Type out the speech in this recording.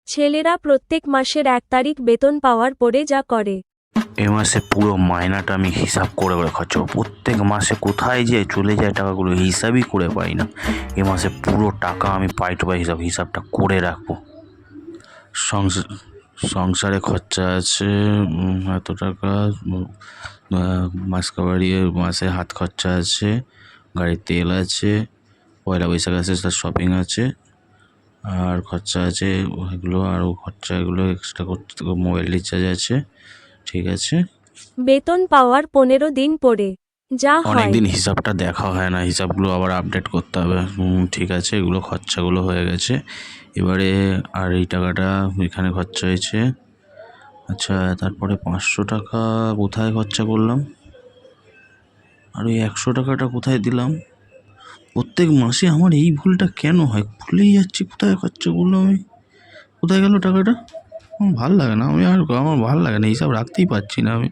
ছেলেরা প্রত্যেক মাসের 1 তারিখ বেতন পাওয়ার পরে যা করে। এ মাসে পুরো মাইনাটা আমি হিসাব করে করে খরচ করবো। প্রত্যেক মাসে কোথায় যে চলে যায় টাকাগুলো হিসাবই করে পাই না। এ মাসে পুরো টাকা আমি পাই টু পাই হিসাবটা করে রাখবো। সংসারে খরচা আছে এত টাকা, মাসে হাত খরচা আছে, গাড়ির তেল আছে, পয়লা বৈশাখ আছে, তার শপিং আছে, আর খরচা আছে এগুলো, আরও খরচা এগুলো এক্সট্রা করতে, মোবাইল রিচার্জ আছে। ঠিক আছে, বেতন পাওয়ার 15 দিন পরে যা হয়। অনেকদিন হিসাবটা দেখা হয় না, হিসাবগুলো আবার আপডেট করতে হবে। ঠিক আছে, এগুলো খরচাগুলো হয়ে গেছে। এবারে আর এই টাকাটা এখানে খরচা হয়েছে। আচ্ছা, তারপরে 500 টাকা কোথায় খরচা করলাম, আর ওই 100 টাকাটা কোথায় দিলাম? প্রত্যেক মাসে আমার এই ভুলটা কেন হয়? ভুলেই যাচ্ছি কোথায় খরচা করলাম আমি। কোথায় গেল টাকাটা? আমার ভাল লাগে না, আমার ভাল লাগে না, হিসাব রাখতেই পারছি না আমি।